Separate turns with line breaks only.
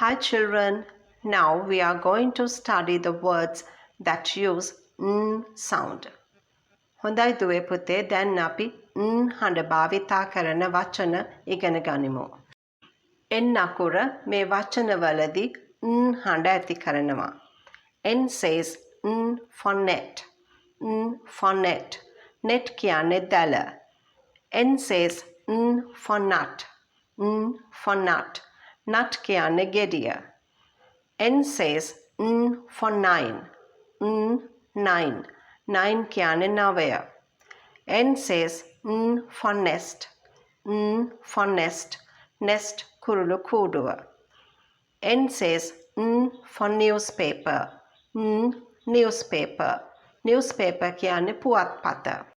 Hi children, now we are going to study the words that use n sound. හොඳයි දුවේ පුතේ දැන් අපි n හඬ භාවිතා කරන වචන ඉගෙන ගනිමු. n අකුර මේ වචනවලදී n හඬ ඇති කරනවා. N says n for net. N for net. Net කියන්නේ දැල. N says n for nut. N for nut. Nut කියන්නේ ගෙඩිය. N says n for nine. N nine. Nine කියන්නේ නවය. N says n for nest. N for nest. Nest කුරුළු කූඩුව. N says n for newspaper. N newspaper. Newspaper කියන්නේ පුවත්පත.